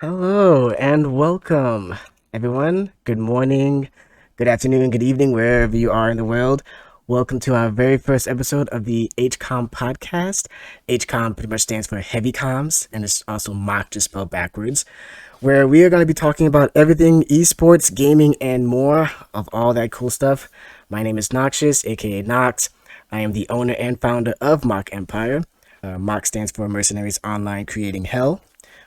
Hello and welcome, everyone. Good morning, good afternoon, good evening, wherever you are in the world. Welcome to our very first episode of the HCOM Podcast. HCOM pretty much stands for Heavy Comms, and it's also MOCH, just spelled backwards, where we are going to be talking about everything eSports, gaming, and more of all that cool stuff. My name is Noxious, aka Nox. I am the owner and founder of MOCH Empire. MOCH stands for Mercenaries Online Creating Hell.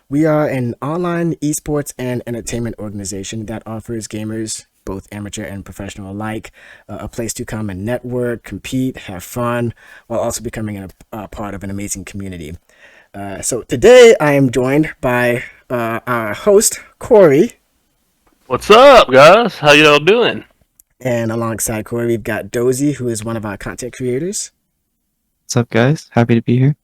We are an online esports and entertainment organization that offers gamers, both amateur and professional alike, a place to come and network, compete, have fun, while also becoming a part of an amazing community. So today I am joined by our host, Cory, What's up, guys? How y'all doing? and alongside Cory, we've got Dozy, who is one of our content creators. What's up, guys? Happy to be here.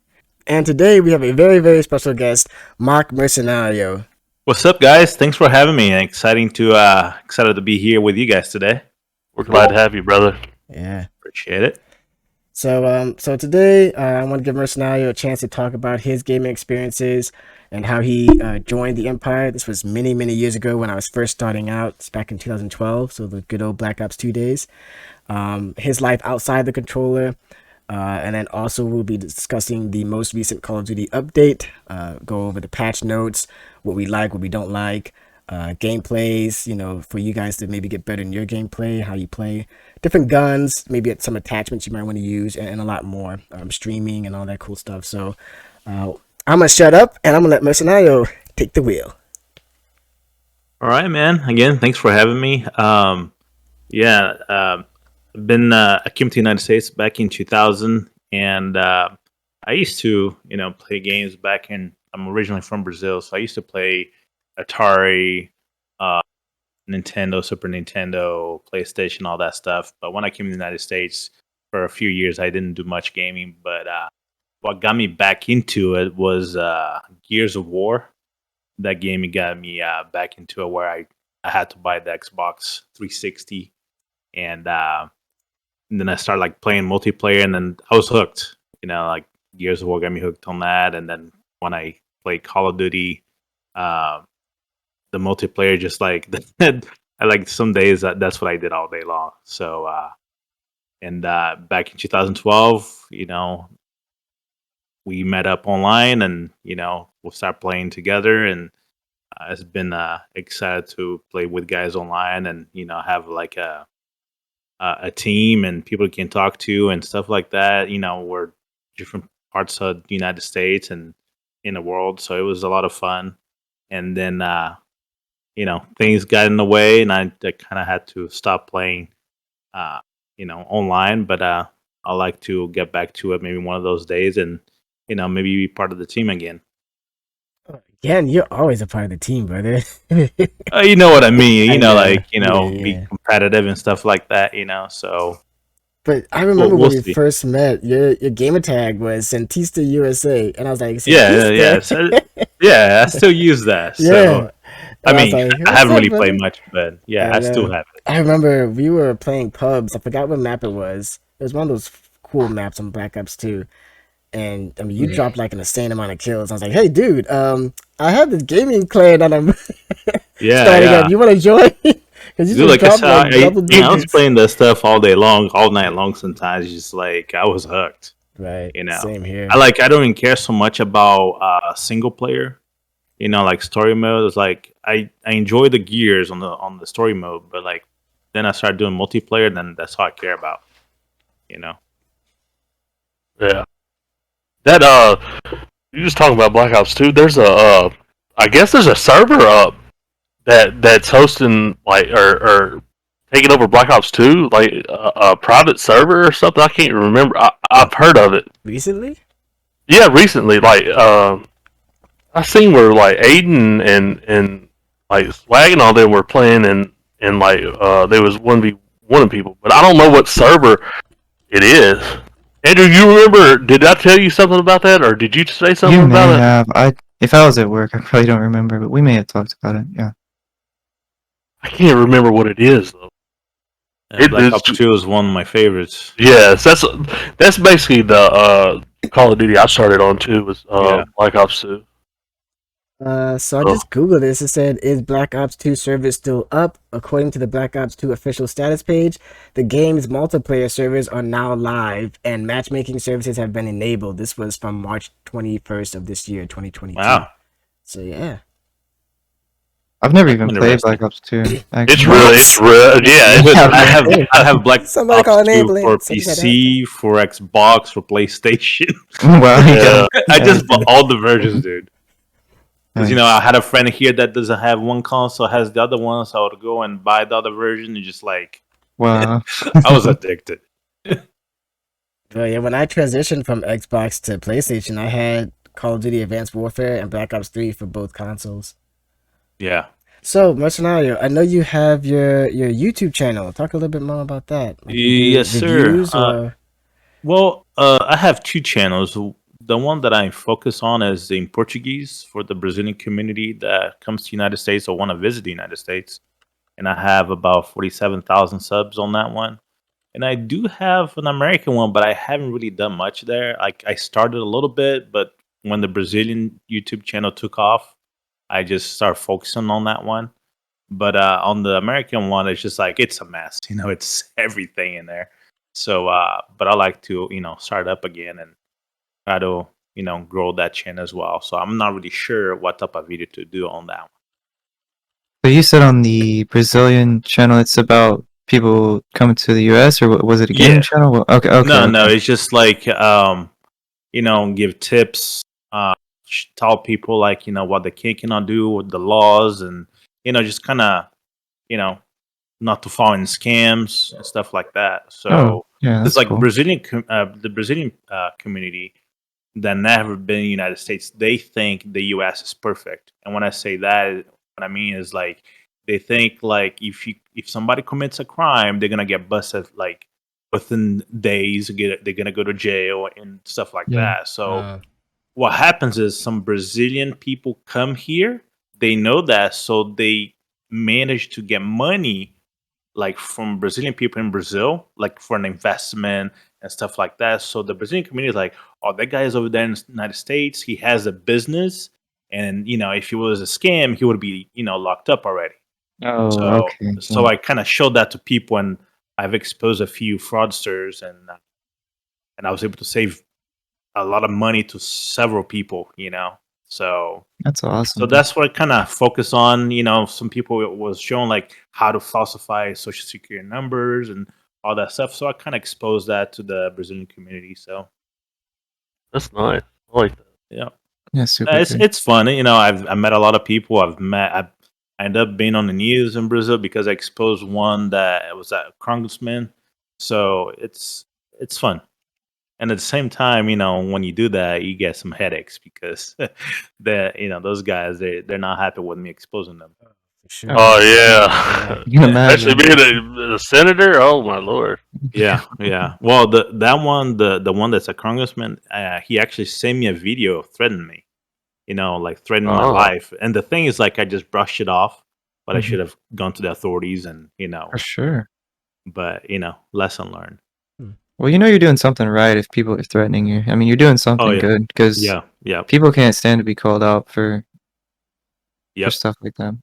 And today we have a very, very special guest, MOCH Mercenario. What's up, guys? Thanks for having me. Excited to be here with you guys today. We're glad to have you, brother. Yeah. Appreciate it. So today I want to give Mercenario a chance to talk about his gaming experiences and how he joined the Empire. This was many, many years ago when I was first starting out. It's back in 2012, so the good old Black Ops 2 days. His life outside the controller. And then also we'll be discussing the most recent Call of Duty update, go over the patch notes, what we like, what we don't like, gameplays, for you guys to maybe get better in your gameplay, how you play, different guns, maybe some attachments you might want to use, and a lot more, streaming and all that cool stuff. So I'm going to shut up and I'm going to let Mercenario take the wheel. All right, man. Again, thanks for having me. I came to the United States back in 2000, and I used to, play games back in. I'm originally from Brazil, so I used to play Atari, Nintendo, Super Nintendo, PlayStation, all that stuff. But when I came to the United States for a few years, I didn't do much gaming. But what got me back into it was Gears of War. That game got me back into it, where I had to buy the Xbox 360, and then I started playing multiplayer, and then I was hooked. Gears of War got me hooked on that. And then when I played Call of Duty, the multiplayer just I some days that's what I did all day long. So back in 2012, we met up online, and we'll start playing together. And it's been excited to play with guys online, and have a team and people you can talk to and stuff like that. We're different parts of the United States and in the world, so it was a lot of fun. And then things got in the way, and I kind of had to stop playing online. But I like to get back to it maybe one of those days, and maybe be part of the team again. Again, you're always a part of the team, brother. You know what I mean? Yeah. Be competitive and stuff like that. So. But I remember we'll when we first met, your gamer tag was Santista USA, and I was like, I still use that. So, yeah. I was mean, like, I haven't really brother?" played much, but I still have it. I remember we were playing pubs. I forgot what map it was. It was one of those cool maps on Black Ops 2. And I mean, you dropped like an insane amount of kills. I was like, "Hey, dude, I have this gaming clan that I'm starting up. You want to join?" Because you just dropped double digits. I was playing that stuff all day long, all night long. Sometimes, just I was hooked. Right. Same here. I don't even care so much about single player. Story mode. It's I enjoy the gears on the story mode, but then I started doing multiplayer. Then that's all I care about. Yeah. That you just talking about Black Ops 2. There's I guess there's a server up that's hosting or taking over Black Ops 2, a private server or something. I can't remember. I've heard of it Recently. Yeah, recently. I seen where Aiden and Swag and all them were playing, and there was 1v1 people, but I don't know what server it is. Andrew, you remember? Did I tell you something about that, or did you say something You about may it? have. If I was at work, I probably don't remember, but we may have talked about it. Yeah. I can't remember what it is though. Black Ops 2 is one of my favorites. Yes, that's basically the Call of Duty I started on too. Was Black Ops 2. So I Oh, just Googled this. It said, "Is Black Ops 2 servers still up?" According to the Black Ops 2 official status page, the game's multiplayer servers are now live and matchmaking services have been enabled. This was from March 21st of this year, 2022. Wow, So yeah. I've never even played interesting. Black Ops 2. it's Actually. really, yeah. Yeah, I have Black Somebody Ops call 2 an for ambulance. I just had to ask PC, for Xbox, for PlayStation. Well, you Yeah. got I just bought everything. all the versions, dude. Because Nice. I had a friend here that doesn't have one console, has the other one, so I would go and buy the other version and just like Wow. I was addicted. But yeah, when I transitioned from Xbox to PlayStation, I had Call of Duty Advanced Warfare and Black Ops 3 for both consoles. Yeah. So, Mercenario, I know you have your YouTube channel. Talk a little bit more about that. Like you do Yes, sir. reviews or Well, I have two channels. The one that I focus on is in Portuguese for the Brazilian community that comes to the United States or want to visit the United States. And I have about 47,000 subs on that one. And I do have an American one, but I haven't really done much there. Like I started a little bit, but when the Brazilian YouTube channel took off, I just started focusing on that one. But on the American one, it's just like it's a mess. It's everything in there. So, but I like to start up again and try to grow that channel as well. So I'm not really sure what type of video to do on that one. So you said on the Brazilian channel it's about people coming to the US, or was it a gaming Yeah. channel? Well, okay, No, okay. it's just like give tips, tell people like what they cannot do with the laws, and just kind of you know not to fall in scams and stuff like that. Oh, So yeah, it's that's like cool. the Brazilian community that never been in the United States. They think the U.S. is perfect, and when I say that, what I mean is like they think like if somebody commits a crime, they're gonna get busted like within days. They're gonna go to jail and stuff like Yeah. that. So what happens is some Brazilian people come here. They know that, so they manage to get money like from Brazilian people in Brazil, like for an investment and stuff like that. So the Brazilian community is like, oh, that guy is over there in the United States. He has a business, and if it was a scam, he would be locked up already. Oh, So okay. so Yeah. I kind of showed that to people, and I've exposed a few fraudsters, and I was able to save a lot of money to several people. So That's awesome. that's what I kind of focus on. Some people it was showing like how to falsify social security numbers and all that stuff. So I kind of exposed that to the Brazilian community. So that's nice. I like that. yeah, Yeah, super it's good. it's fun. I met a lot of people. I ended up being on the news in Brazil because I exposed one that was a congressman. So it's fun. And at the same time, when you do that, you get some headaches because those guys they're not happy with me exposing them. for sure. Oh yeah, You can actually imagine. being a senator. Oh my lord. Yeah, yeah. Well, the one that's a congressman, he actually sent me a video threatening me. Like threatening my Oh, life. And the thing is, like, I just brushed it off, but I Mhm. should have gone to the authorities and For sure. But lesson learned. Well, you're doing something right if people are threatening you. I mean, you're doing Oh something yeah, good because yeah, yeah, people can't stand to be called out for yep, stuff like that.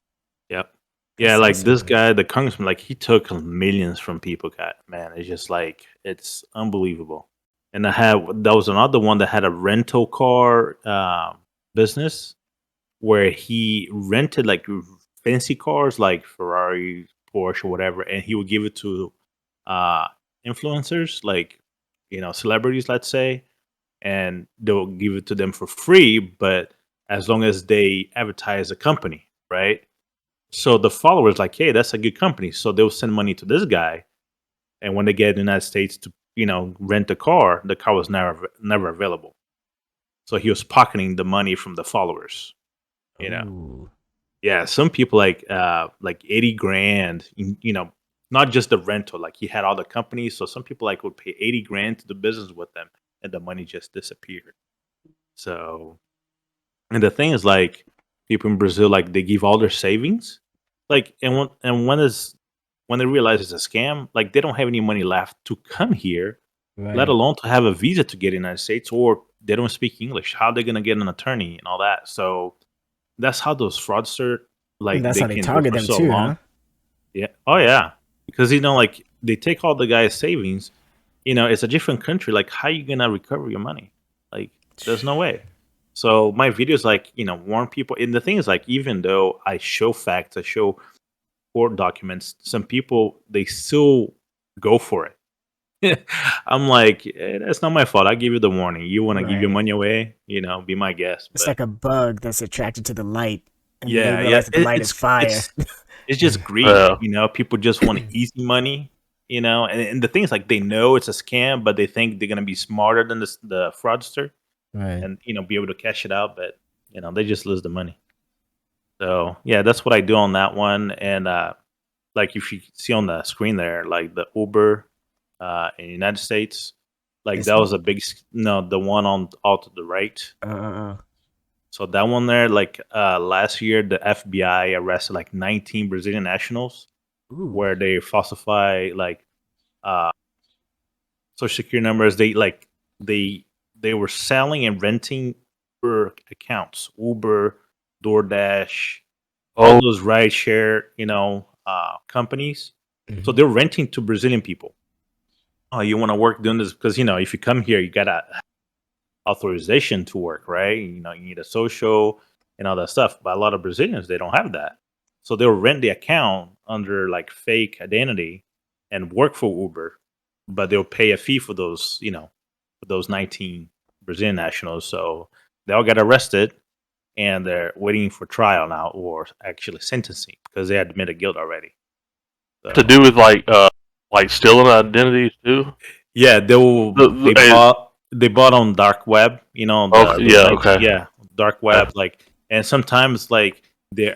yep. That Yeah, like sounds this similar. guy, the congressman, like he took millions from people. Cat man, it's just like it's unbelievable. And that was another one that had a rental car business where he rented like fancy cars like Ferrari, Porsche, whatever, and he would give it to uh, influencers, like celebrities, let's say, and they'll give it to them for free, but as long as they advertise the company, right? So the followers like, hey, that's a good company, so they'll send money to this guy, and when they get in the United States to rent the car was never available. So he was pocketing the money from the followers. You know, Ooh. yeah. Some people like 80 grand. Not just the rental. Like he had all the companies, so some people like would pay 80 grand to do business with them, and the money just disappeared. So, and the thing is, like people in Brazil, like they give all their savings, like when they realize it's a scam, like they don't have any money left to come here, let Right. alone to have a visa to get in the United States, or they don't speak English. How are they gonna get an attorney and all that? So that's how those fraudsters And like that's they how they can do it target for them so too, huh? long. Yeah. Oh yeah. Because like they take all the guy's savings. It's a different country. Like, how you gonna recover your money? Like, there's no way. So my videos, like, warn people. And the thing is, like, even though I show facts, I show court documents, some people they still go for it. I'm like, that's not my fault. I give you the warning. You want to give your Right. money away? Be my guest. It's But like a bug that's attracted to the light, and they yeah, yeah, realize that the light is fire. it's just greed. Yeah. People just want easy money. And the thing is, like, they know it's a scam, but they think they're gonna be smarter than the fraudster, Right. and be able to cash it out. But they just lose the money. So yeah, that's what I do on that one. And like if you see on the screen there, like the Uber in the United States, like This that one? was a big no, the one on all to the right. Uh. So that one there, like last year, the FBI arrested like 19 Brazilian nationals Ooh. where they falsify like uh, social security numbers. They were selling and renting Uber accounts, Uber, DoorDash, all Oh, those rideshare, companies. So Mhm. they're renting to Brazilian people. Oh, you want to work doing this because if you come here, you gotta authorization to work, right? You need a social and all that stuff. But a lot of Brazilians they don't have that, so they'll rent the account under like fake identity and work for Uber, but they'll pay a fee for those, for those 19 Brazilian nationals. So they all got arrested and they're waiting for trial now, or actually sentencing because they admitted guilt already. to So do with like stealing identities too. yeah, they bought on dark web, Okay, those yeah, 19, okay, yeah, dark okay, web, like, and sometimes like they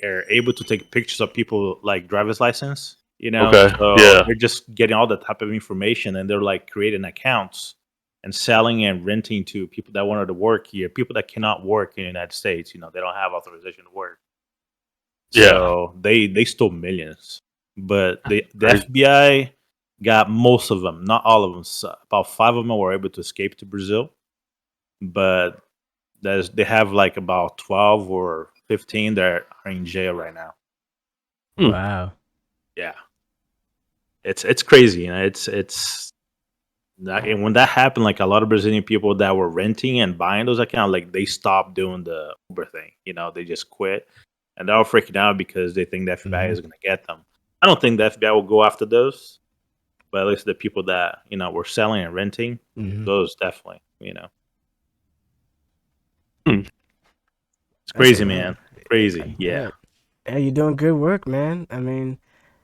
are able to take pictures of people like driver's license, okay, so yeah, they're just getting all the type of information and they're like creating accounts and selling and renting to people that wanted to work here, people that cannot work in the United States, they don't have authorization to work. yeah. So they stole millions, but the Crazy. FBI got most of them, not all of them. So about 5 of them were able to escape to Brazil, but they have like about 12 or 15 that are in jail right now. Hmm. Wow. Yeah, it's crazy. It's and when that happened, like a lot of Brazilian people that were renting and buying those accounts, like they stopped doing the Uber thing. They just quit, and they're all freaking out because they think the FBI Mhm. is going to get them. I don't think the FBI will go after those, but at least the people that were selling and renting, Mhm. those definitely. Hmm. It's That's crazy, a lot. man. I Crazy. Yeah. bet. Yeah, you're doing good work, man. I mean,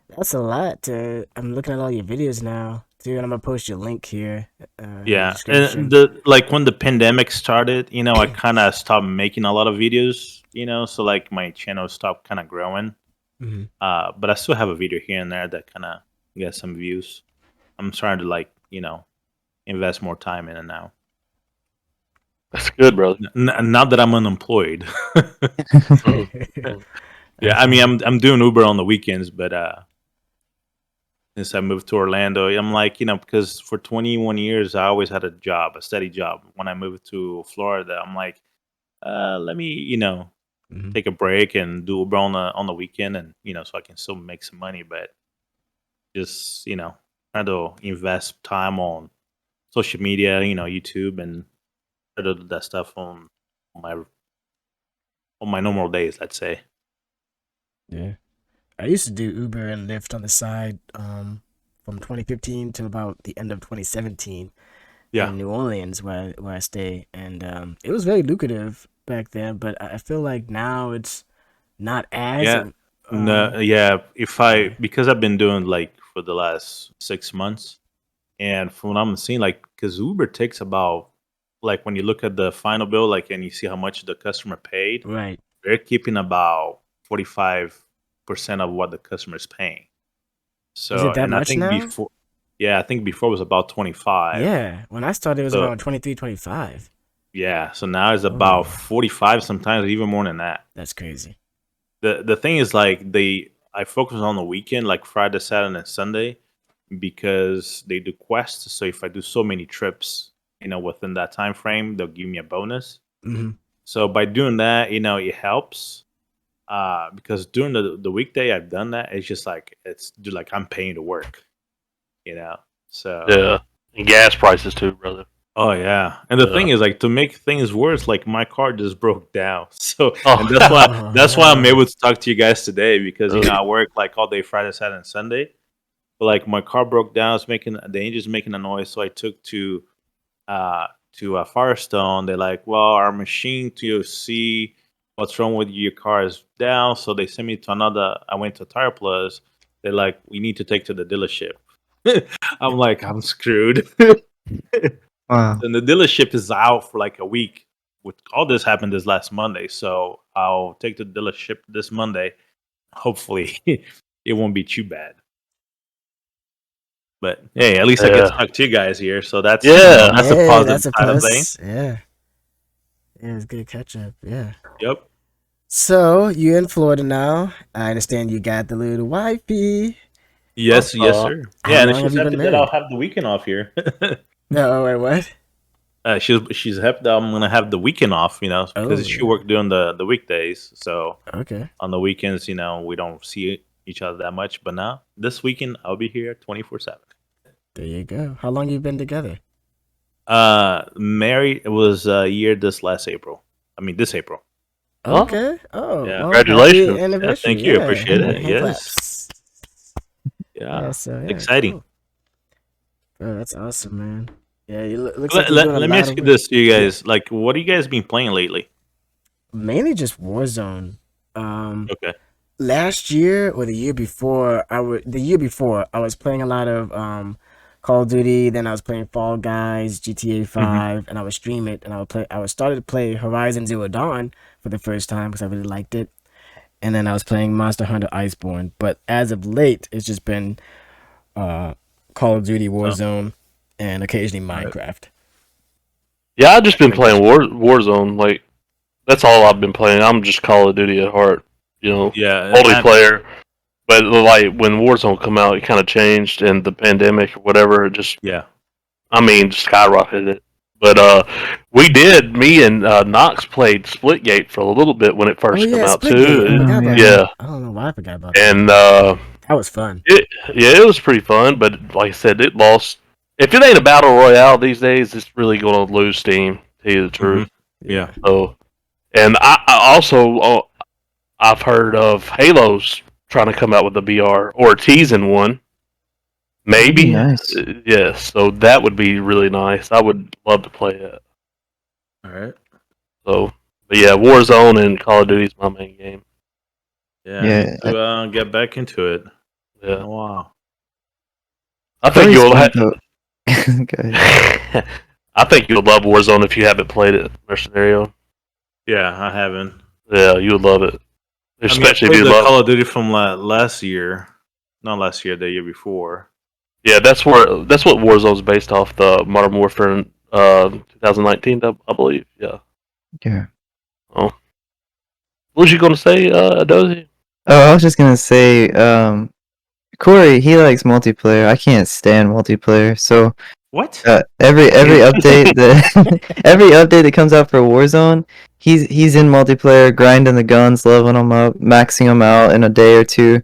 that's a lot. I'm looking at all your videos now too, and I'm gonna post your link here in the Yeah, and description. the like when the pandemic started, I kind of stopped making a lot of videos, so like my channel stopped kind of growing. Mhm. But I still have a video here and there that kind of gets some views. I'm trying to like, invest more time in it now. That's good, brother. Not that I'm unemployed. Mhm. Mhm. Yeah, That's I mean, right. I'm doing Uber on the weekends, but since I moved to Orlando, I'm like, because for 21 years I always had a job, a steady job. When I moved to Florida, I'm like, let me, Mhm. take a break and do Uber on the weekend, and so I can still make some money, but just try to invest time on social media, YouTube, and try to do that stuff my on my normal days, let's say. Yeah. I used to do Uber and Lyft on the side from 2015 to about the end of 2017 Yeah, in New Orleans where I stay, and it was very lucrative back then. But I feel like now it's not as yeah, no, yeah. If I yeah. because I've been doing like for the last 6 months, and from what I'm seeing, like because Uber takes about like when you look at the final bill, like and you see how much the customer paid, Right. they're keeping about 45% of what the customer is paying. Is So, it that and I much think now? before, yeah, I think before it was about 25. Yeah. When I started, it was So, around 23, 25. yeah, so now it's about Oh, 45, sometimes even more than that. that's crazy. The thing is like I focus on the weekend, like Friday, Saturday, and Sunday, because they do quests. So if I do so many trips, within that time frame, they'll give me a bonus. Hmm. So by doing that, it helps. Because during the weekday I've done that, it's just like I'm paying to work, So Yeah, and gas prices too, brother. oh yeah, and the Yeah. thing is, like, to make things worse, like my car just broke down. So Oh. and that's why I'm no. able to talk to you guys today, because Oh. I work like all day Friday, Saturday, and Sunday. But like my car broke down, the engine's making a noise, so I took to Firestone. They're like, well, our machine to see what's wrong with your car is down. So they sent me to another. I went to Tire Plus. They're like, we need to take to the dealership. I'm like, I'm screwed. Wow. And the dealership is out for like a week. With all this happened this last Monday, so I'll take the dealership this Monday. Hopefully, it won't be too bad. But hey, at least I get to talk to you guys here, so that's that's a Hey, positive that's a side of plus. things. Yeah. Yeah, it's good catch up. Yeah. Yep. So you're in Florida now. I understand you got the little wifey. Yes, yes, sir. How Yeah, and long have she's you happy been that I'll married? have the weekend off here. No, wait, what? She's happy that I'm gonna have the weekend off, because Oh, she worked during the weekdays. So okay. on the weekends, we don't see each other that much. But now this weekend, I'll be here 24/7. There you go. How long you been together? Married, it was a year this April. Oh. Okay. Oh, Yeah. well, Congratulations. happy Yeah, anniversary. thank you. Appreciate it. Hand Yes. claps. Yeah, So yeah, exciting. cool. Bro, that's awesome, man. Yeah, you looks Let, like you're doing a let me lot ask of you work. this, you guys. Like, what have you guys been playing lately? Mainly just Warzone. Okay. Last year or the year before, I was playing a lot of Call of Duty. Then I was playing Fall Guys, GTA 5, and I would stream it. And I was started to play Horizon Zero Dawn for the first time because I really liked it. And then I was playing Monster Hunter Iceborne. But as of late, it's just been Call of Duty, Warzone, and occasionally Right. Minecraft. Yeah, I've just been playing Warzone. Like, that's all I've been playing. I'm just Call of Duty at heart. Yeah. Multiplayer. But like when Warzone come out, it kind of changed, and the pandemic or whatever, it just Yeah. skyrocketed it. But me and Nox played Splitgate for a little bit when it first came out Splitgate. too. I forgot about Yeah, that. I don't know why I forgot about that. and That was fun. it was pretty fun. But like I said, it lost. If it ain't a battle royale these days, it's really going to lose steam. To tell you the truth. Yeah. So, and I also I've heard of Halo's trying to come out with a BR or teasing one. Maybe. Nice. Yes. So that would be really nice. I would love to play it. All right. So, but yeah, Warzone and Call of Duty is my main game. Yeah. Yeah, I need to get back into it. Yeah. Oh, wow. I think you'll. Go ahead. I think you'll love Warzone if you haven't played it, Mercenario. Yeah, I haven't. Yeah, you would love it. Especially I if you played the love. Call of Duty from last year. Not last year, the year before. Yeah, that's what Warzone's based off, the Modern Warfare in 2019, I believe. Yeah. Yeah. What was you gonna say, Dozy? Oh, I was just gonna say, Corey, he likes multiplayer. I can't stand multiplayer. So What? every update that every update that comes out for Warzone, he's in multiplayer, grinding the guns, leveling them up, maxing them out in a day or two,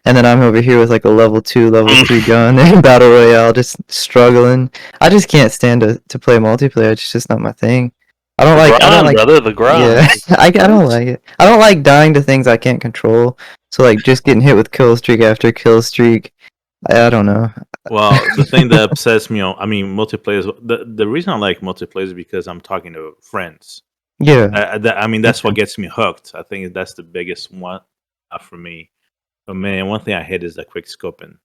and then I'm over here with like a level 2, level 3 gun in battle royale, just struggling. I just can't stand to play multiplayer. It's just not my thing. I don't like brother, the grind. Yeah, I don't like it. I don't like dying to things I can't control. So like just getting hit with kill streak after kill streak. I don't know. Well, the thing that upsets me, multiplayer. The reason I like multiplayer is because I'm talking to friends. Yeah. That's what gets me hooked. I think that's the biggest one for me. But man, one thing I hate is the quick scoping.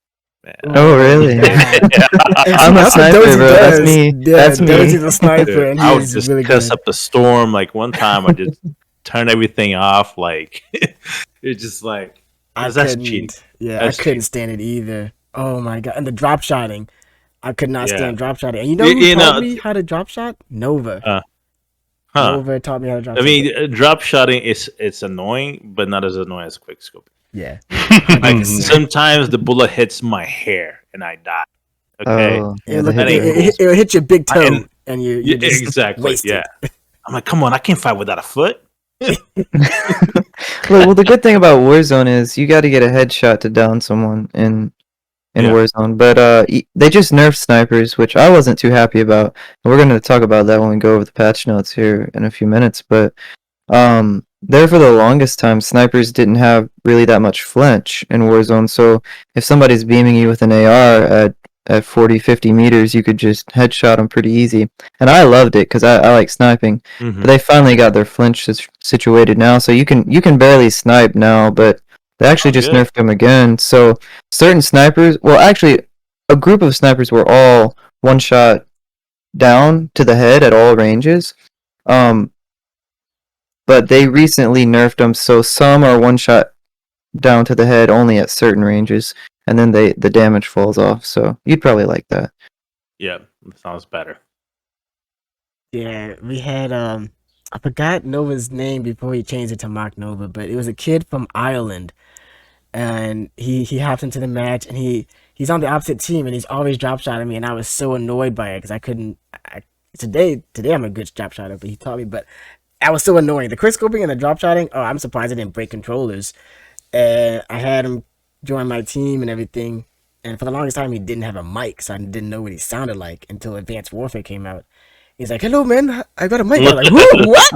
Man. Oh really? I'm a sniper, bro. That's me. Yeah, That's me. Dozy's a sniper, and I would he's just really cuss good. up the storm. Like one time, I just turned everything off. Like it's just like that's cheating. Yeah, That's I couldn't cheating. stand it either. Oh my god, and the drop shotting, I could not Yeah. stand drop shotting. And you know who taught me how to drop shot? Nova. Huh? Nova taught me how to drop. I mean, drop shotting it's annoying, but not as annoying as quick scoping. Yeah. Like sometimes the bullet hits my hair and I die. Okay. Oh, yeah, It'll the hit ain't rate. cool. it'll hit your big toe, And- and you just exactly. wasted. Yeah. I'm like, come on, I can't fight without a foot. Well, the good thing about Warzone is you got to get a headshot to down someone in Warzone. But they just nerfed snipers, which I wasn't too happy about. And we're going to talk about that when we go over the patch notes here in a few minutes. But there for the longest time, snipers didn't have really that much flinch in Warzone. So if somebody's beaming you with an AR at 40, 50 meters, you could just headshot them pretty easy. And I loved it because I like sniping. But they finally got their flinch situated now, so you can barely snipe now, but they actually just nerfed them again. So certain snipers, well, actually, a group of snipers were all one shot down to the head at all ranges. But they recently nerfed them, so some are one shot down to the head only at certain ranges, and then the damage falls off. So you'd probably like that. Yeah, that sounds better. Yeah, we had I forgot Nova's name before he changed it to MOCH Nova, but it was a kid from Ireland, and he hopped into the match, and he's on the opposite team, and he's always drop shotting me, and I was so annoyed by it because I couldn't. Today I'm a good drop shotter, but he taught me, but I was so annoying. The quick scoping and the drop shotting. Oh, I'm surprised I didn't break controllers. And I had him join my team and everything. And for the longest time, he didn't have a mic, so I didn't know what he sounded like until Advanced Warfare came out. He's like, "Hello, man. I got a mic." I was like, "Who? What?"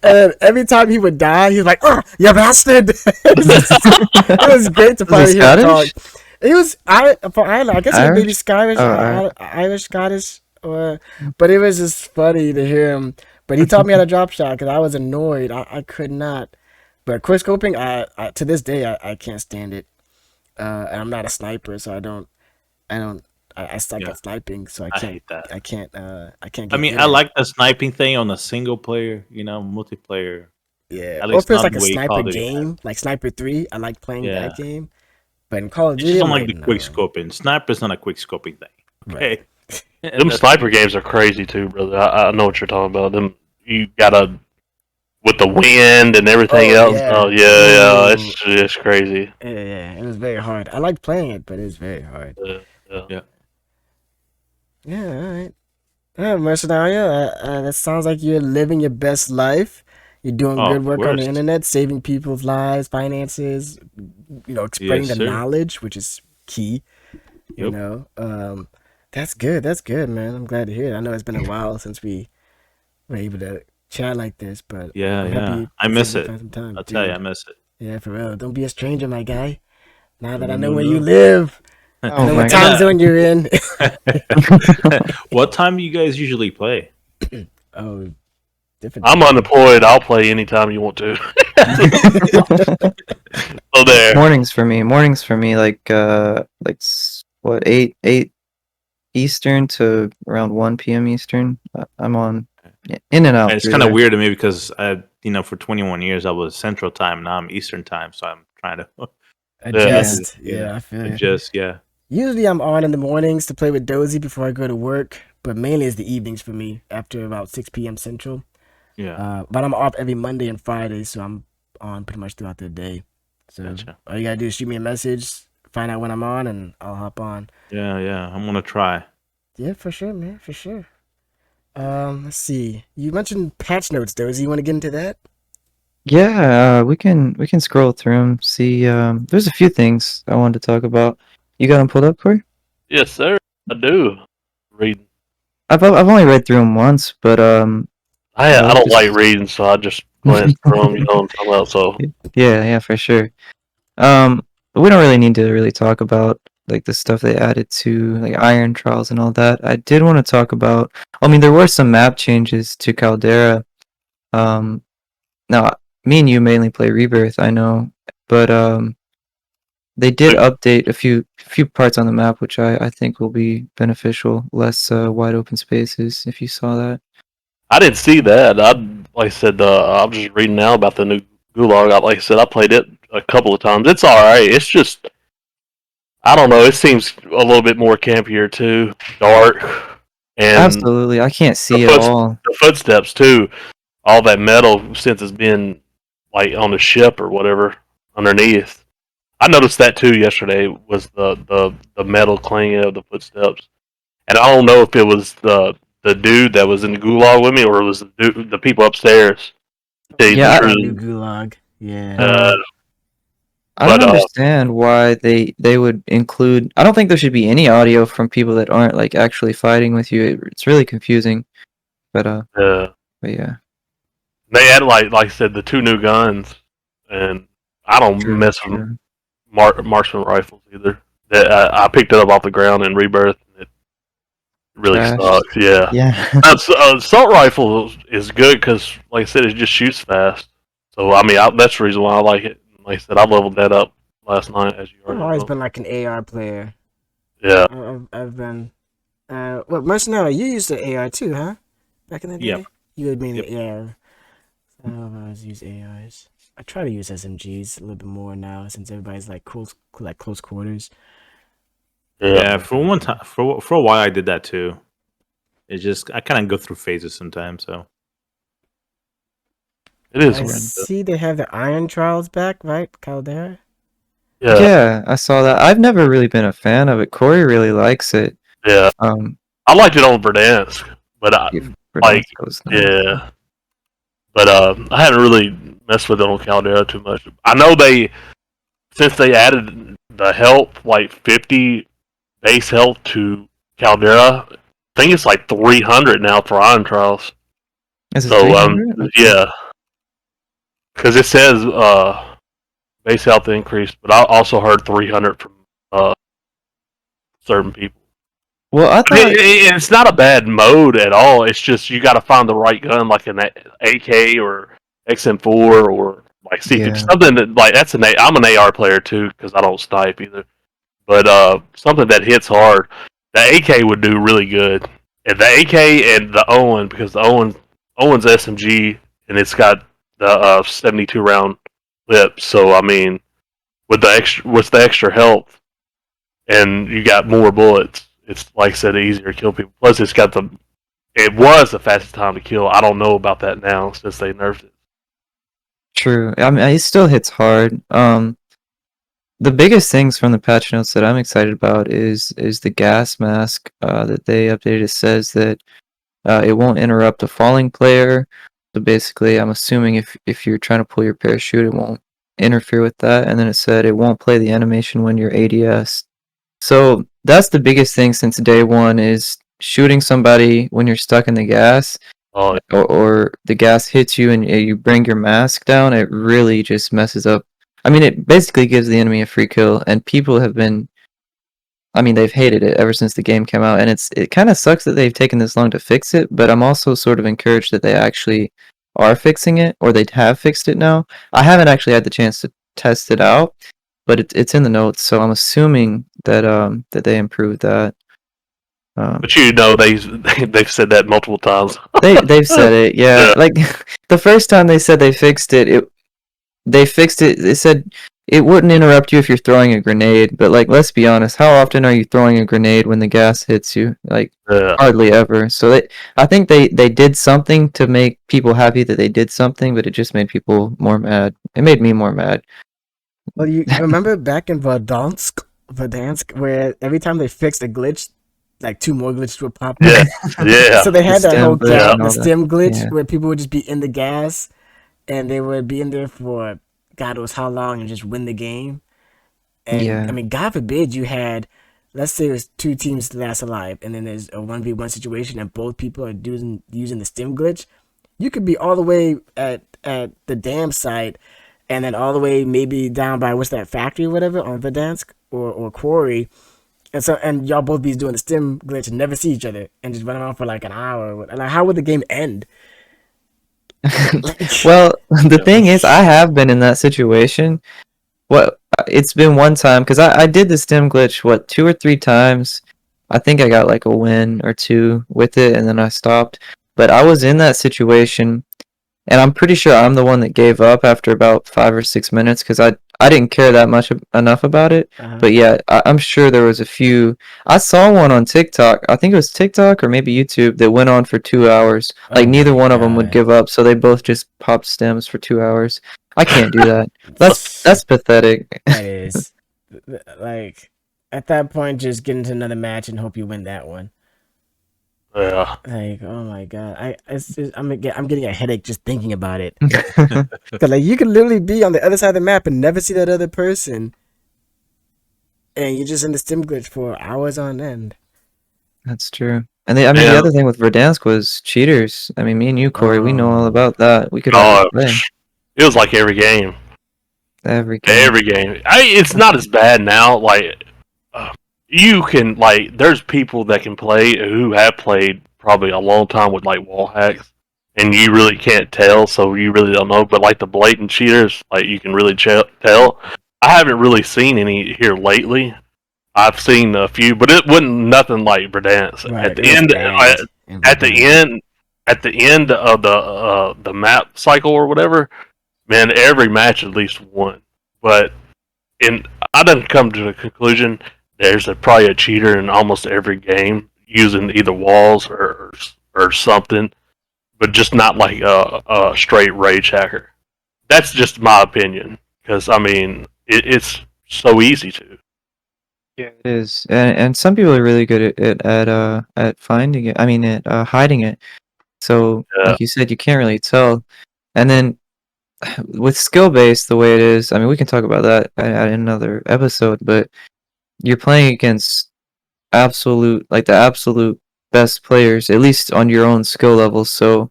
And every time he would die, he was like, "Oh, you bastard!" It was great to finally hear him talk. He was from Ireland. I guess he was maybe Scottish, Irish, Scottish, but it was just funny to hear him. But he taught me how to drop shot because I was annoyed. I could not. But quick scoping, I to this day I can't stand it. And I'm not a sniper, so I suck at sniping, so I hate that. I can't get I mean, I like the sniping thing on the single player, multiplayer. Yeah, At or least if it's not like a the way sniper Call of Duty game, like Sniper 3, I like playing Yeah. that game. But in Call of It's Duty, just don't I'm like the quick scoping. Sniper's not a quick scoping thing. Okay. Them sniper games are crazy too, brother. I know what you're talking about. Them you gotta with the wind and everything else. yeah. Oh yeah, it's crazy. Yeah, it was very hard. I like playing it, but it's very hard. Yeah. Yeah, all right. Mercenario, that sounds like you're living your best life. You're doing good work on the internet, saving people's lives, finances, spreading the knowledge, which is key. Yep. That's good, man. I'm glad to hear it. I know it's been a while since we were able to chat like this, but I'm happy I miss it. find some time. I'll tell you, I miss it. Yeah, for real. Don't be a stranger, my guy. Now that I know where you live, I know what time God. zone you're in. What time do you guys usually play? Oh, different. I'm unemployed. I'll play anytime you want to. So there. Mornings for me, like 8 Eastern to around 1 p.m. Eastern. I'm on in and out. And it's kind of weird to me because for 21 years I was Central Time. Now I'm Eastern Time, so I'm trying to Adjust. Yeah, I feel it. adjust. Yeah. Usually I'm on in the mornings to play with Dozy before I go to work, but mainly it's the evenings for me after about 6 p.m. Central. Yeah. But I'm off every Monday and Friday, so I'm on pretty much throughout the day. So Gotcha. all you gotta do is shoot me a message, find out when I'm on, and I'll hop on. Yeah. I'm gonna try. Yeah, for sure, man, for sure. Let's see. You mentioned patch notes, Dozy. You want to get into that? Yeah, we can scroll through them. See, there's a few things I wanted to talk about. You got them pulled up, Cory? Yes, sir. I do. Reading. I've only read through them once, but I don't like reading, so I just glance through them. You know what I'm talking about? So yeah, for sure. We don't really need to really talk about like the stuff they added to like Iron Trials and all that. I did want to talk about. I mean, there were some map changes to Caldera. Now me and you mainly play Rebirth, I know, but they did update a few parts on the map, which I think will be beneficial. Less wide open spaces. If you saw that. I didn't see that. Like I said, I'm just reading now about the new Gulag. Like I said, I played it a couple of times. It's all right. It's just, I don't know. It seems a little bit more campier too, dark, and Absolutely, I can't see at all. the footsteps too. All that metal since it's been like on the ship or whatever underneath. I noticed that too yesterday. Was the metal clanging of the footsteps, and I don't know if it was the the dude that was in the gulag with me, or it was the people upstairs. To tell you Yeah, the New truth. gulag. Yeah. I don't But, understand why they would include. I don't think there should be any audio from people that aren't like actually fighting with you. It's really confusing. But yeah, they had like I said, the 2 new guns, and I don't mess with true. marksman rifles either. That I picked it up off the ground in Rebirth, and it really Trash. sucks. Yeah. Yeah. Assault rifle is good because, like I said, it just shoots fast. So I mean, that's the reason why I like it. Like I said, I leveled that up last night, as you I've already always know. been like an AR player. Yeah. I've been. Well, Mercenario, you used the AR too, huh? Back in the day? Yep. You would mean Yep. yeah. I always use ARs. I try to use SMGs a little bit more now since everybody's like close quarters. Yeah, for one time, for a while, I did that too. It's just I kind of go through phases sometimes. So It is. I see they have the Iron Trials back, right? Caldera. Yeah. Yeah, I saw that. I've never really been a fan of it. Corey really likes it. Yeah. I liked it on Verdansk, but like, yeah. But I hadn't really messed with it on Caldera too much. I know since they added the health, like 50 base health to Caldera, I think it's like 300 now for Iron Trials. Is it So 300? yeah, because it says base health increase, but I also heard 300 from certain people. Well, I thought It's not a bad mode at all. It's just you got to find the right gun, like an AK or XM4 or like C50, something that like that's I'm an AR player too because I don't snipe either. But something that hits hard. The AK would do really good. And the AK and the Owen, because the Owen's SMG and it's got the 72 round clip. So I mean, with the extra health, and you got more bullets, it's like I said, easier to kill people. Plus, it was the fastest time to kill. I don't know about that now since they nerfed it. True. I mean, it still hits hard. The biggest things from the patch notes that I'm excited about is the gas mask that they updated. It says that it won't interrupt a falling player. So basically, I'm assuming if you're trying to pull your parachute, it won't interfere with that. And then it said it won't play the animation when you're ADS. So that's the biggest thing since day one is shooting somebody when you're stuck in the gas. Oh, Or the gas hits you and you bring your mask down, it really just messes up. I mean, it basically gives the enemy a free kill, and people have been, I mean, they've hated it ever since the game came out, and it kind of sucks that they've taken this long to fix it, but I'm also sort of encouraged that they actually are fixing it, or they have fixed it now. I haven't actually had the chance to test it out, but it's in the notes, so I'm assuming that that they improved that. but you know they've said that multiple times. They've said it, yeah. Yeah. Like the first time they said they fixed it, they fixed it. They said it wouldn't interrupt you if you're throwing a grenade. But like, let's be honest, how often are you throwing a grenade when the gas hits you? Like hardly ever. So I think they did something to make people happy that they did something, but it just made people more mad. It made me more mad. Well, you remember back in Verdansk, where every time they fixed a glitch, like 2 more glitches would pop up. Yeah. So they had that whole the stem glitch yeah. where people would just be in the gas, and they would be in there for God knows how long and just win the game. And Yeah. I mean, God forbid you had, let's say there's 2 teams last alive, and then there's a 1v1 situation, and both people are using the stem glitch. You could be all the way at the dam site, and then all the way maybe down by what's that factory or whatever on Verdansk or Quarry. And y'all both be doing the stem glitch and never see each other and just run around for like an hour. Like, how would the game end? Well, the thing is, I have been in that situation. It's been one time because I did the stem glitch 2 or 3 times. I think I got like a win or 2 with it, and then I stopped. But I was in that situation, and I'm pretty sure I'm the one that gave up after about 5 or 6 minutes because I didn't care that much enough about it. But yeah, I'm sure there was a few. I saw one on TikTok. I think it was TikTok or maybe YouTube that went on for 2 hours. Like neither one of them would give up, so they both just popped stems for 2 hours. I can't do that. That's pathetic. That is. Like, at that point, just get into another match and hope you win that one. Yeah. Like, oh my god, I'm getting a headache just thinking about it. Cause like you could literally be on the other side of the map and never see that other person, and you're just in the stim glitch for hours on end. That's true. And the other thing with Verdansk was cheaters. I mean, me and you, Corey, we know all about that. We could always play it was like every game. every game. Every game. It's not as bad now. Like, you can, like, there's people that can play who have played probably a long time with, like, wall hacks, and you really can't tell, so you really don't know. But, like, the blatant cheaters, like, you can really tell. I haven't really seen any here lately. I've seen a few, but it wasn't nothing like Verdansk. Right, At the end, at the end of the map cycle or whatever, man, every match at least one. But I didn't come to the conclusion there's probably a cheater in almost every game using either walls or something, but just not like a straight rage hacker. That's just my opinion, because I mean it's so easy to. Yeah, it is, and some people are really good at finding it. I mean, at hiding it. So, like you said, you can't really tell. And then with skill based, the way it is, I mean, we can talk about that at another episode. But you're playing against the absolute best players, at least on your own skill level. So,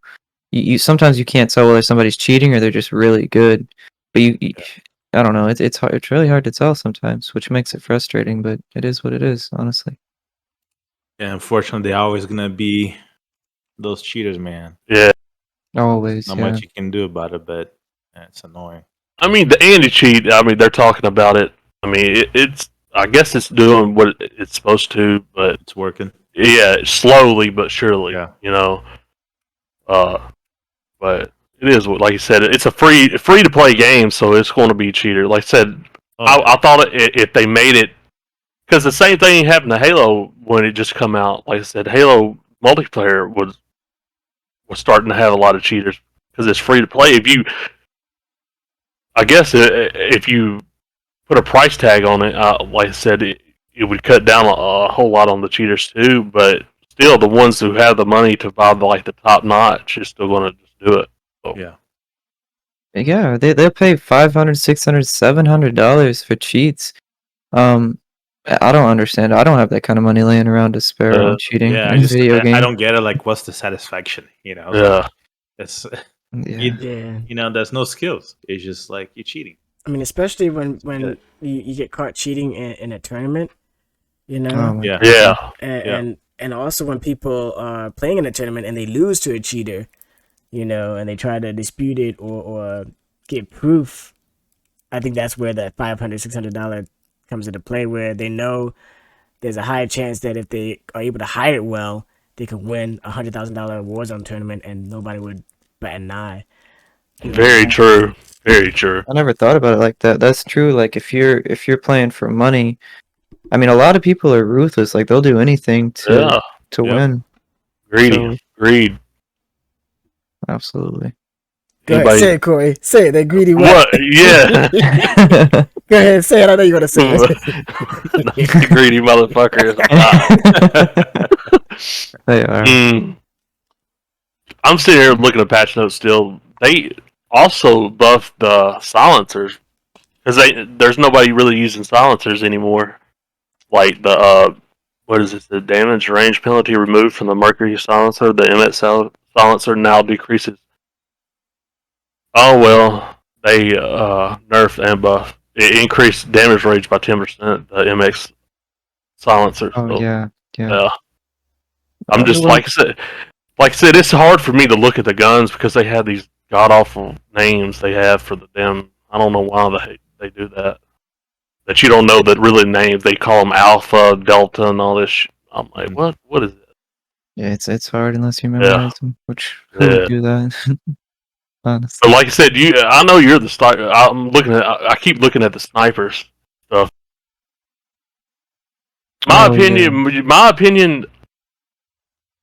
you sometimes you can't tell whether somebody's cheating or they're just really good. But I don't know. It's hard. It's really hard to tell sometimes, which makes it frustrating. But it is what it is, honestly. Yeah, unfortunately, they're always gonna be those cheaters, man. Yeah. Always. Not much you can do about it, but it's annoying. I mean, the anti-cheat. I mean, they're talking about it. I mean, it's. I guess it's doing what it's supposed to, but It's working. yeah, slowly but surely. Yeah. You know. But it is like you said. It's a free to play game, so it's going to be cheater. Like I said, I thought if they made it, because the same thing happened to Halo when it just come out. Like I said, Halo multiplayer was starting to have a lot of cheaters because it's free to play. I guess if you put a price tag on it, like I said, it would cut down a whole lot on the cheaters too. But still, the ones who have the money to buy the top notch is still going to just do it. So. Yeah. Yeah, they'll pay $500, $600, $700 for cheats. I don't understand. I don't have that kind of money laying around to spare on cheating in video games. I don't get it. Like, what's the satisfaction? You know? Yeah. It's Yeah. you know, there's no skills. It's just like you're cheating. I mean, especially when you get caught cheating in a tournament, you know. Oh, Yeah. Yeah. And also when people are playing in a tournament and they lose to a cheater, you know, and they try to dispute it or get proof. I think that's where that $500, $600 comes into play, where they know there's a high chance that if they are able to hide it well, they could win $100,000 Warzone tournament and nobody would bat an eye. Very true. Very true. I never thought about it like that. That's true. Like if you're playing for money, I mean, a lot of people are ruthless. Like they'll do anything to win. Greedy. Greed. Absolutely. Go ahead, say it, Corey. Say it. They're greedy. What? Yeah. Go ahead, say it. I know you're gonna say it. Greedy motherfuckers. They are. I'm sitting here looking at patch notes still. They also buffed the silencers because there's nobody really using silencers anymore. Like the what is it? The damage range penalty removed from the Mercury silencer. The MX silencer now decreases. Oh well, they nerfed and buffed. It increased damage range by 10%. The MX silencer. Oh so, yeah. I'm just like I said, it's hard for me to look at the guns because they have these god awful names they have for the damn. I don't know why they do that. That you don't know that really names. They call them Alpha, Delta, and all this. I'm like, what? What is it? Yeah, it's hard unless you memorize them. Which who would do that? Honestly. But like I said, I know you're the sniper. I keep looking at the snipers stuff. My opinion.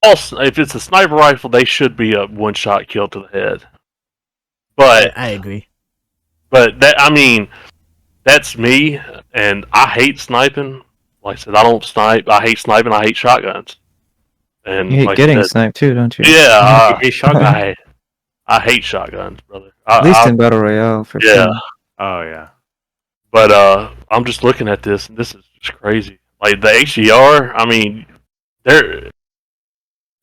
If it's a sniper rifle, they should be a one-shot kill to the head. But I agree. But that's me, and I hate sniping. Like I said, I don't snipe. I hate sniping. I hate shotguns. And You hate like getting I said, sniped too, don't you? yeah, Hey, shotgun. I hate shotguns, brother. At least in Battle Royale, for Yeah. sure. Oh yeah. But I'm just looking at this, and this is just crazy. Like the HDR, I mean,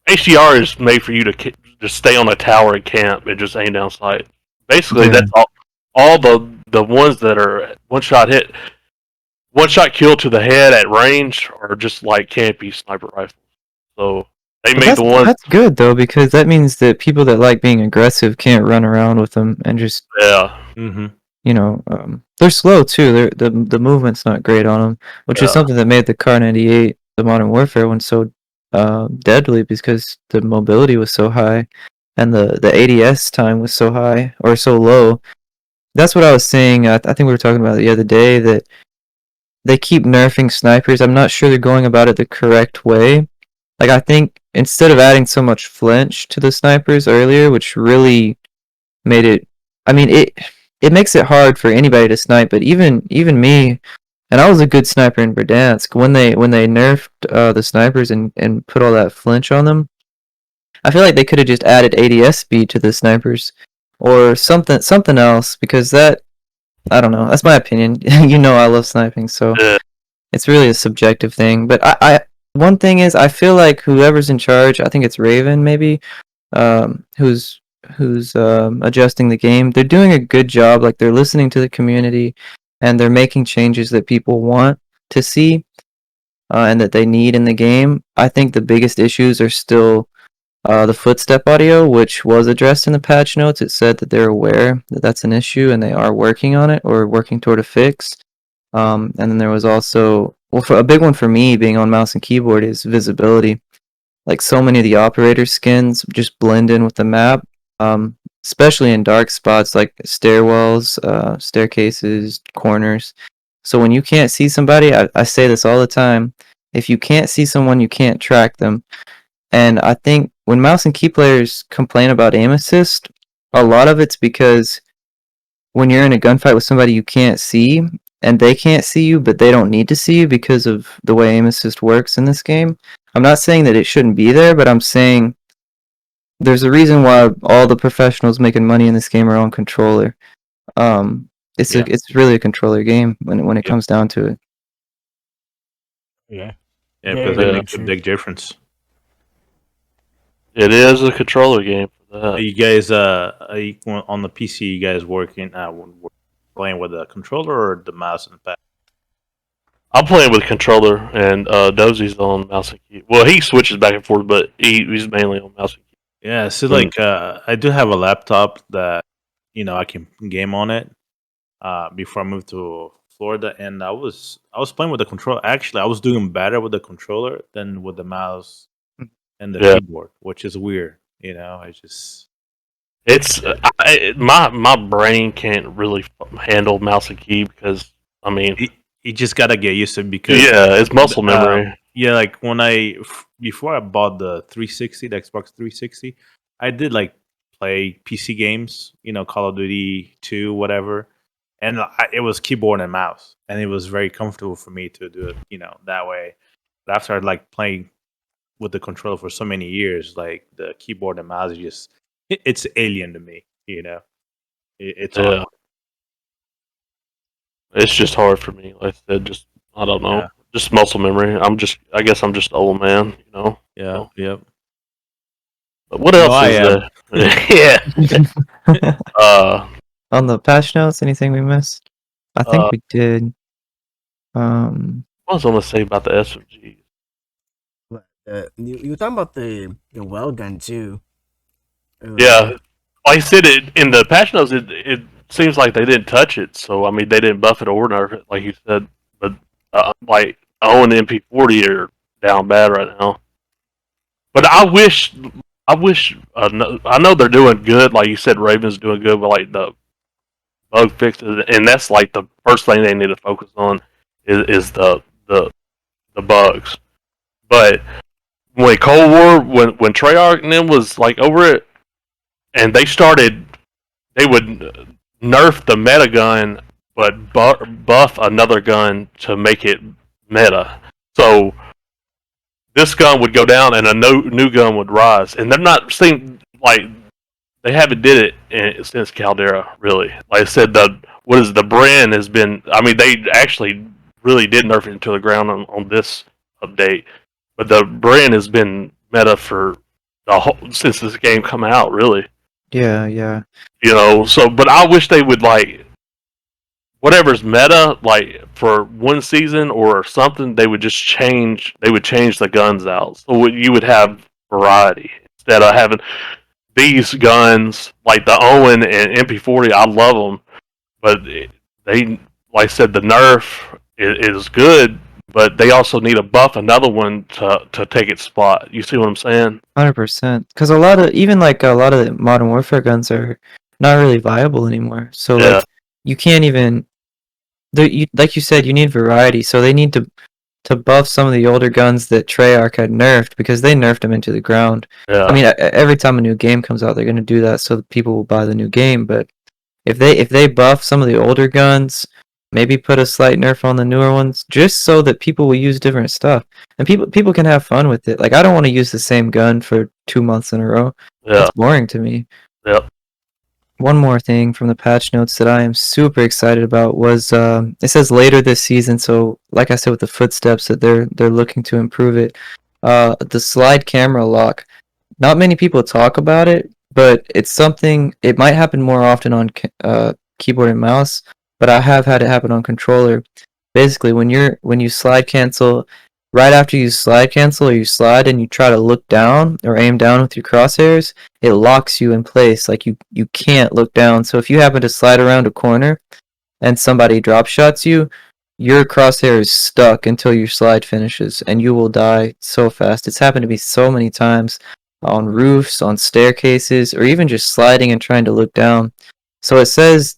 HDR is made for you to just stay on a tower and camp and just aim down sight. Basically, Yeah. that's all the ones that are one shot kill to the head at range are just like campy sniper rifles. So they But made the ones. that's good though, because that means that people that like being aggressive can't run around with them and just Yeah, Mm-hmm. they're slow too. The movement's not great on them, which is yeah, something that made the Car 98, the Modern Warfare one, so deadly because the mobility was so high and the ADS time was so high or so low. That's what I was saying. I think we were talking about it the other day that they keep nerfing snipers. I'm not sure they're going about it the correct way. Like I think instead of adding so much flinch to the snipers earlier, which really made it, I mean it makes it hard for anybody to snipe, but even me, and I was a good sniper in Verdansk, when they nerfed the snipers and put all that flinch on them, I feel like they could have just added ADS speed to the snipers or something else, because that, I don't know, that's my opinion. I love sniping, so yeah. it's really a subjective thing. But I one thing is I feel like whoever's in charge, I think it's Raven maybe, who's adjusting the game. They're doing a good job. Like they're listening to the community, and they're making changes that people want to see, and that they need in the game. I think the biggest issues are still the footstep audio, which was addressed in the patch notes. It said that they're aware that that's an issue and they are working on it or working toward a fix. And then there was also, well, for a big one for me being on mouse and keyboard is visibility. Like so many of the operator skins just blend in with the map, especially in dark spots like stairwells, staircases, corners. So when you can't see somebody, I say this all the time, if you can't see someone, you can't track them. And I think when mouse and key players complain about aim assist, a lot of it's because when you're in a gunfight with somebody you can't see, and they can't see you, but they don't need to see you because of the way aim assist works in this game. I'm not saying that it shouldn't be there, but I'm saying there's a reason why all the professionals making money in this game are on controller. It's Yeah. it's really a controller game when it Yeah. comes down to it. Yeah. Yeah, Very, because very it makes a true. big difference. It is a controller game for Are that. you guys on the PC? You guys playing with the controller or the mouse and the pad? I'm playing with controller, and Dozy's on mouse and key. Well, he switches back and forth, but he's mainly on mouse and key. Yeah, so Mm. I do have a laptop that I can game on it. Before I moved to Florida, and I was playing with the controller. Actually, I was doing better with the controller than with the mouse and the Yeah. keyboard, which is weird. I just It's my brain can't really handle mouse and key because I mean, you just gotta get used to it because yeah, it's muscle memory. yeah, like before I bought the 360, the Xbox 360, I did like play PC games, Call of Duty 2, whatever, and it was keyboard and mouse, and it was very comfortable for me to do it, that way. But after I like playing with the controller for so many years, like the keyboard and mouse, it's alien to me, it's Yeah, hard. it's just hard for me. Like I said, just I don't know, Yeah, just muscle memory. I guess I'm just an old man. yeah, So, yep. but what No, else I is am. there? Yeah. On the patch notes, anything we missed? I think Uh, we did. Um, what was I gonna say about the SMG? But, you were talking about the well gun too. Yeah, like I said, in the patch notes, it seems like they didn't touch it. So I mean, they didn't buff it or nerf it, like you said. But like O and MP40 are down bad right now. But I wish, I know they're doing good. Like you said, Raven's doing good with like the bug fixes, and that's like the first thing they need to focus on is the bugs. But when Cold War, when Treyarch and them was like over it, and they would nerf the meta gun, but buff another gun to make it meta. So this gun would go down and a new gun would rise, and they're not seeing like they haven't did it since Caldera, really. Like I said, the brand has been. I mean, they actually really did nerf it into the ground on this update, but the brand has been meta for since this game come out, really. Yeah. So but I wish they would like whatever's meta, like for one season or something, they would just change. They would change the guns out, so you would have variety instead of having these guns like the Owen and MP40. I love them, but they, like I said, the nerf is good, but they also need to buff another one to take its spot. You see what I'm saying? 100%. Because a lot of the Modern Warfare guns are not really viable anymore. So Yeah. like you can't even. Like you said, you need variety. So they need to buff some of the older guns that Treyarch had nerfed because they nerfed them into the ground. Yeah. I mean, every time a new game comes out, they're going to do that so that people will buy the new game. But if they buff some of the older guns, maybe put a slight nerf on the newer ones, just so that people will use different stuff and people can have fun with it. Like I don't want to use the same gun for 2 months in a row. Yeah. That's boring to me. Yep. One more thing from the patch notes that I am super excited about was it says later this season. So, like I said, with the footsteps that they're looking to improve it. The slide camera lock. Not many people talk about it, but it's something. It might happen more often on keyboard and mouse, but I have had it happen on controller. Basically, when you slide cancel, right after you slide cancel or you slide and you try to look down or aim down with your crosshairs, it locks you in place. Like you can't look down. So if you happen to slide around a corner and somebody drop shots you, your crosshair is stuck until your slide finishes and you will die so fast. It's happened to me so many times on roofs, on staircases, or even just sliding and trying to look down. So it says,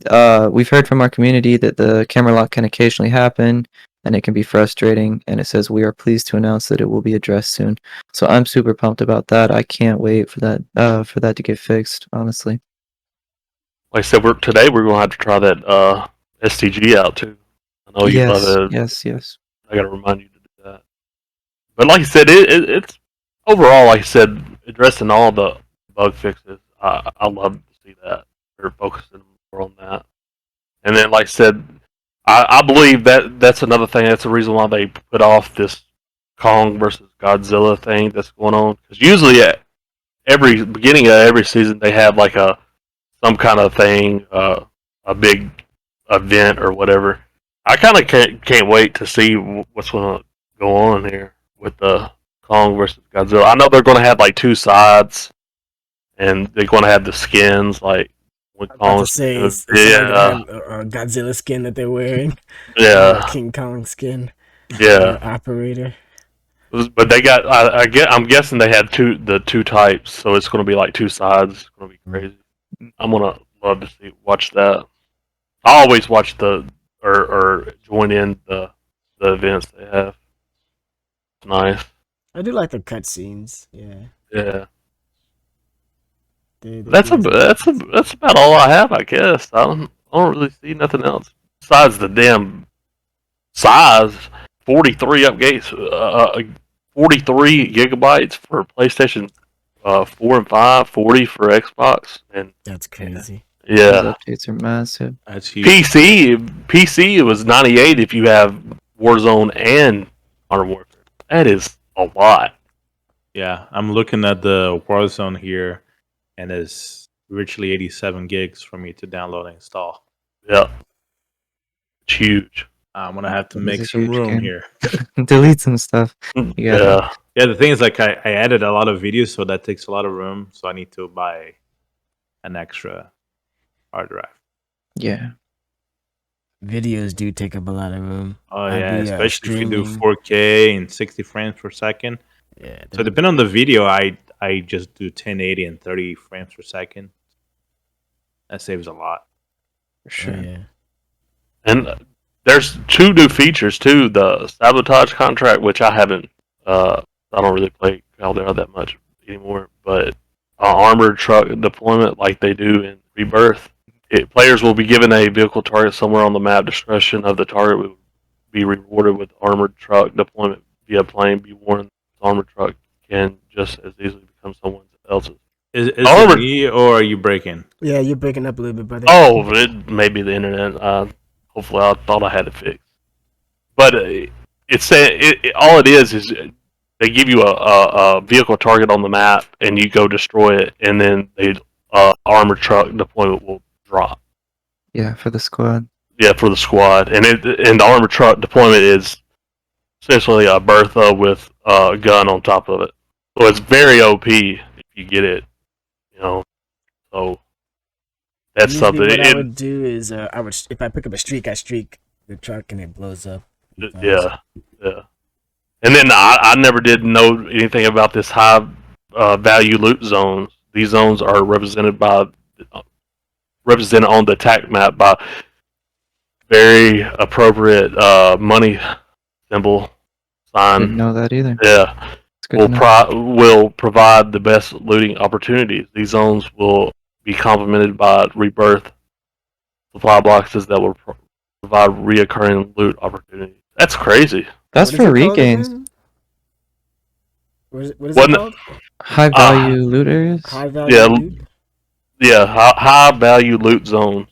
we've heard from our community that the camera lock can occasionally happen and it can be frustrating. And it says, we are pleased to announce that it will be addressed soon. So I'm super pumped about that. I can't wait for that to get fixed, honestly. Like I said, today we're going to have to try that STG out too. I know you love it. Yes. I got to remind you to do that. But like I said, it's overall, like I said, addressing all the bug fixes. I love to see that they're focusing more on that. And then, like I said, I believe that's another thing. That's the reason why they put off this Kong versus Godzilla thing that's going on. Because usually at every beginning of every season, they have like some kind of thing, a big event or whatever. I kind of can't wait to see what's going to go on here with the Kong versus Godzilla. I know they're going to have like two sides, and they're going to have the skins like. It's a Godzilla skin that they're wearing. Yeah, King Kong skin. Yeah, operator. But they got. I'm guessing they had the two types, so it's going to be like two sides. It's going to be crazy. I'm gonna love to watch that. I always watch or join in the events they have. It's nice. I do like the cutscenes. Yeah. Yeah. That's about all I have, I guess. I don't really see nothing else besides the damn size. 43 updates, 43 gigabytes for PlayStation 4 and 5, 40 for Xbox, and that's crazy. Yeah, those updates are massive. That's huge. PC it was 98 if you have Warzone and Modern Warfare. That is a lot. Yeah, I'm looking at the Warzone here, and it's virtually 87 gigs for me to download and install. Yeah, it's huge. I'm gonna have to make some room here. Delete some stuff. Yeah. The thing is, like, I added a lot of videos, so that takes a lot of room. So I need to buy an extra hard drive. Yeah. Videos do take up a lot of room. Oh yeah, especially if you do 4K and 60 frames per second. Yeah. So depending on the video, I just do 1080 and 30 frames per second. That saves a lot. For sure. Yeah. And there's two new features too. The sabotage contract, which I haven't. I don't really play Caldera that much anymore, but armored truck deployment like they do in Rebirth. Players will be given a vehicle target somewhere on the map. Destruction of the target will be rewarded with armored truck deployment via plane. Be warned, armor truck can just as easily become someone else's. Is it me or are you breaking? Yeah, you're breaking up a little bit, brother. Oh, it may be the internet. Hopefully, I thought I had it fixed. But all it is they give you a vehicle target on the map, and you go destroy it, and then the armor truck deployment will drop. Yeah, for the squad. Yeah, for the squad, and the armor truck deployment is essentially a Bertha with a gun on top of it. So it's very OP if you get it. You know, so that's Usually something. What I would do is if I pick up a streak, I streak the truck and it blows up. Yeah. And then I never did know anything about this high value loot zones. These zones are represented on the attack map by very appropriate money symbol sign. Didn't know that either. Yeah, will provide the best looting opportunities. These zones will be complemented by rebirth supply boxes that will provide reoccurring loot opportunities. That's crazy. That's for regains. What is it called? High value loot areas? High value loot? Yeah, high value loot zones.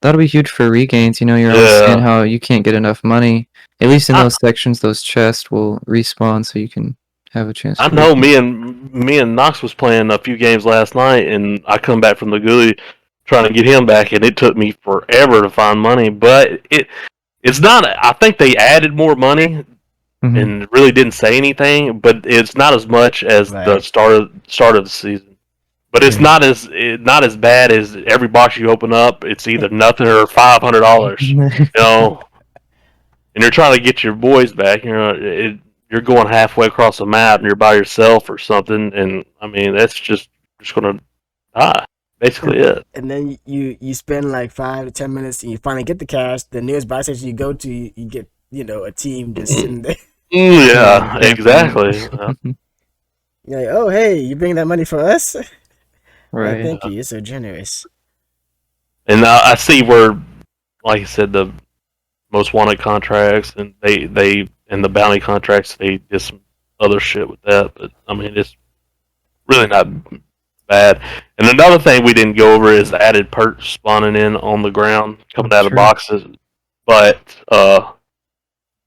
That'll be huge for regains. You know, you're always saying how you can't get enough money. At least in those sections, those chests will respawn so you can have a chance. I know me and Nox was playing a few games last night, and I come back from the ghoulie trying to get him back, and it took me forever to find money. But it's not. I think they added more money and really didn't say anything, but it's not as much as the start of the season. But it's not as bad as every box you open up. It's either nothing or $500. You know, and you're trying to get your boys back. You know, you're going halfway across the map and you're by yourself or something. And I mean, that's just going to die. Basically, it. And then you spend like 5 to 10 minutes and you finally get the cash. The nearest buy station you go to, you get a team just sitting there. Yeah, exactly. You're like, oh hey, you bring that money for us? Right. Oh, thank you. You're so generous. And I see where, like I said, the most wanted contracts and they and the bounty contracts, they did some other shit with that. But I mean, it's really not bad. And another thing we didn't go over is added perks spawning in on the ground, coming out of boxes. But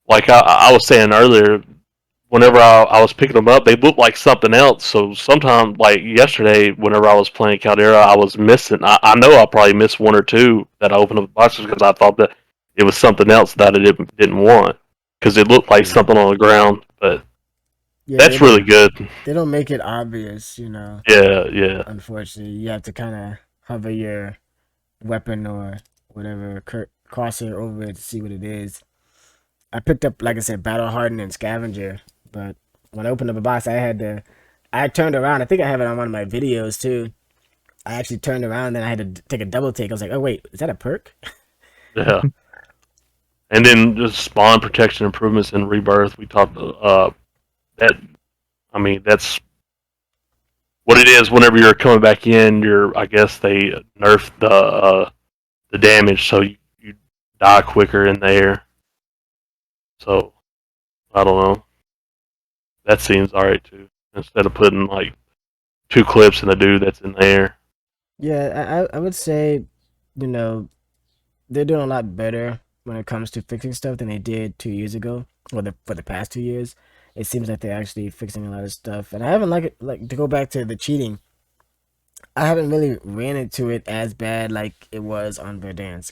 like I was saying earlier, whenever I was picking them up, they looked like something else. So sometimes, like yesterday, whenever I was playing Caldera, I was missing. I know I probably missed one or two that I opened up the boxes because I thought that it was something else that I didn't want because it looked like something on the ground. But that's really good. They don't make it obvious, you know. Yeah. Unfortunately, you have to kind of hover your weapon or whatever crosshair over it to see what it is. I picked up, like I said, Battle Hardened and Scavenger, but when I opened up a box, I turned around. I think I have it on one of my videos too. I actually turned around, then I had to take a double take. I was like, oh wait, is that a perk? Yeah. And then just spawn protection improvements in Rebirth. We talked that. I mean, that's what it is. Whenever you're coming back in, I guess they nerfed the damage, so you die quicker in there. So, I don't know. That seems alright too. Instead of putting like 2 clips in a dude that's in there. Yeah, I would say, they're doing a lot better when it comes to fixing stuff than they did 2 years ago, or for the past 2 years. It seems like they're actually fixing a lot of stuff. And I haven't like to go back to the cheating. I haven't really ran into it as bad like it was on Verdansk.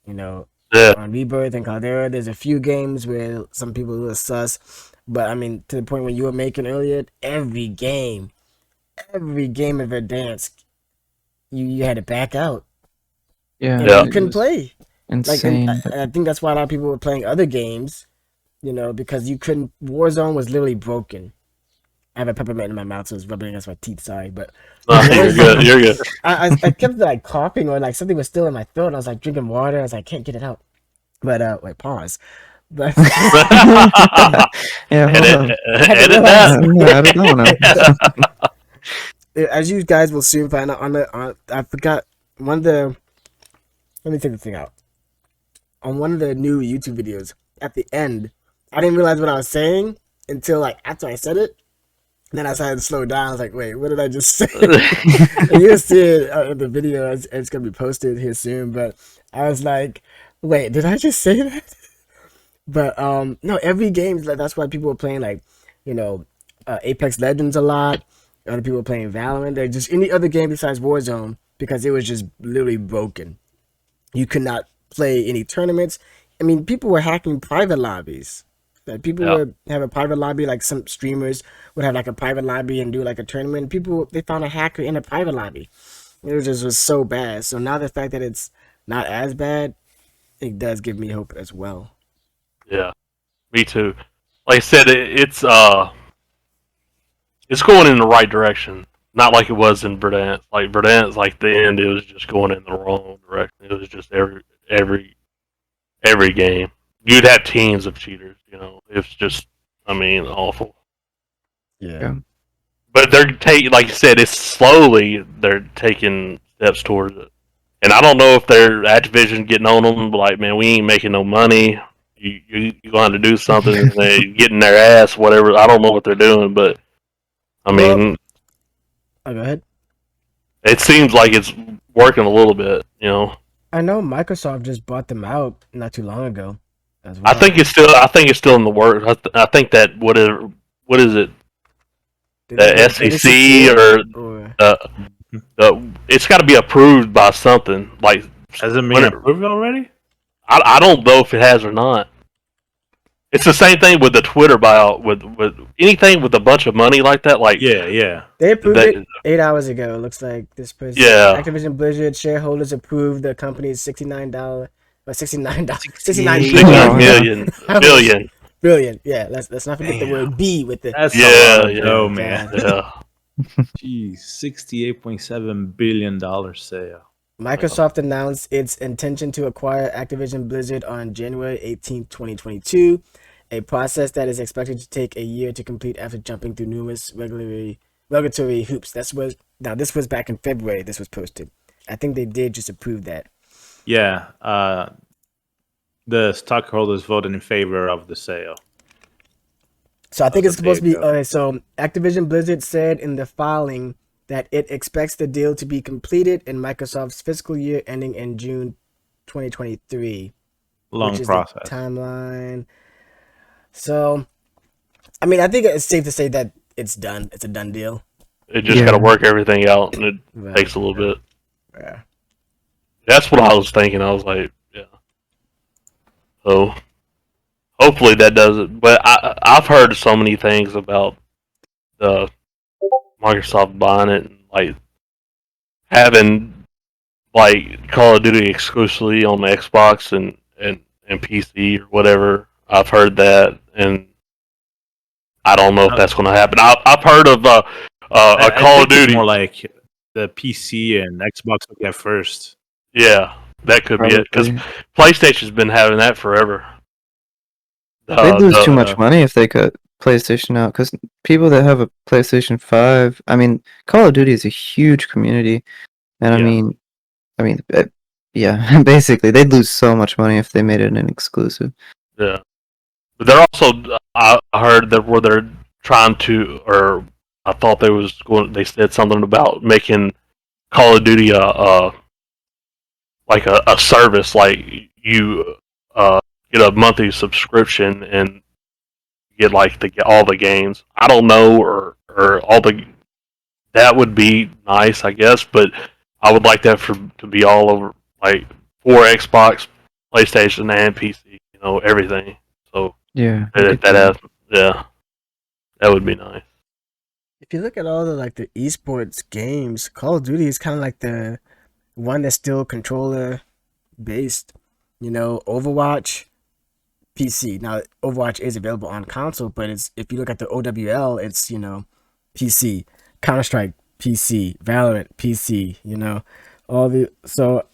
On Rebirth and Caldera, there's a few games where some people were sus, but I mean, to the point when you were making earlier, every game of Verdansk, you had to back out. Yeah, You couldn't play. Insane. I think that's why a lot of people were playing other games, because you couldn't. Warzone was literally broken. I have a peppermint in my mouth, so it's rubbing against my teeth. Sorry, but you're good. I kept like coughing or like something was still in my throat. And I was like drinking water. I was like, I can't get it out. But wait, pause. But yeah, edit that. As you guys will soon find out, I forgot one of the. Let me take this thing out. On one of the new YouTube videos, at the end, I didn't realize what I was saying. until like after I said it. Then I started to slow down. I was like, wait, what did I just say? And you'll see it in the video. It's going to be posted here soon. But I was like, wait, did I just say that? But no, every game, like, that's why people are playing, like, Apex Legends a lot. Other people are playing Valorant. They're just any other game besides Warzone because it was just literally broken. You could not play any tournaments. I mean, people were hacking private lobbies. Like, people would have a private lobby, like some streamers would have like a private lobby and do like a tournament. People, they found a hacker in a private lobby. It was so bad. So now the fact that it's not as bad, it does give me hope as well. Yeah, me too. Like I said, it's going in the right direction. Not like it was in Verdansk. Like Verdansk, like the end, it was just going in the wrong direction. It was just every game. You'd have teams of cheaters. It's just, awful. Yeah. But they're taking, like you said, it's slowly they're taking steps towards it. And I don't know if they're Activision getting on them, like, man, we ain't making no money. You going to do something, and they getting their ass, whatever. I don't know what they're doing, but Go ahead. It seems like it's working a little bit. I know Microsoft just bought them out not too long ago. As well. I think it's still in the works. I think that what is it? The SEC or it's got to be approved by something. Like, has it been approved already? I don't know if it has or not. It's the same thing with the Twitter buyout. With anything with a bunch of money like that, like yeah. They approved it 8 hours ago. It looks like this person. Yeah. Activision Blizzard shareholders approved the company's $69 billion. Yeah, let's not forget the word B with the. That's man. Yeah. Geez, $68.7 billion sale. Microsoft announced its intention to acquire Activision Blizzard on January 18th, 2022, a process that is expected to take a year to complete after jumping through numerous regulatory hoops. This was back in February. This was posted. I think they did just approve that. Yeah, the stockholders voted in favor of the sale. So I think it's supposed to be okay. So Activision Blizzard said in the filing that it expects the deal to be completed in Microsoft's fiscal year ending in June 2023. Long process. Timeline. So, I mean, I think it's safe to say that it's done. It's a done deal. It just got to work everything out, and it takes a little bit. Yeah. That's what I was thinking. I was like, yeah. So, hopefully that does it. But I've heard so many things about the Microsoft buying it, and like having like Call of Duty exclusively on the Xbox and PC or whatever. I've heard that, and I don't know if that's going to happen. I've heard of a Call of Duty. More like the PC and Xbox will get first. Yeah, that could be it, because PlayStation's been having that forever. They'd lose too much money if they cut PlayStation out, because people that have a PlayStation 5, I mean, Call of Duty is a huge community, and yeah, basically, they'd lose so much money if they made it an exclusive. Yeah, but they're also, I heard that where they're trying to, or I thought they said something about making Call of Duty like a service, like you get a monthly subscription and get like all the games. I don't know, or all that would be nice, I guess, but I would like that to be all over, like for Xbox, PlayStation, and PC. Everything. So yeah, that would be nice. If you look at all the eSports games, Call of Duty is kind of like the one that's still controller based. Overwatch, PC. Now Overwatch is available on console, but if you look at the OWL, it's PC. Counter-Strike, PC. Valorant, PC. So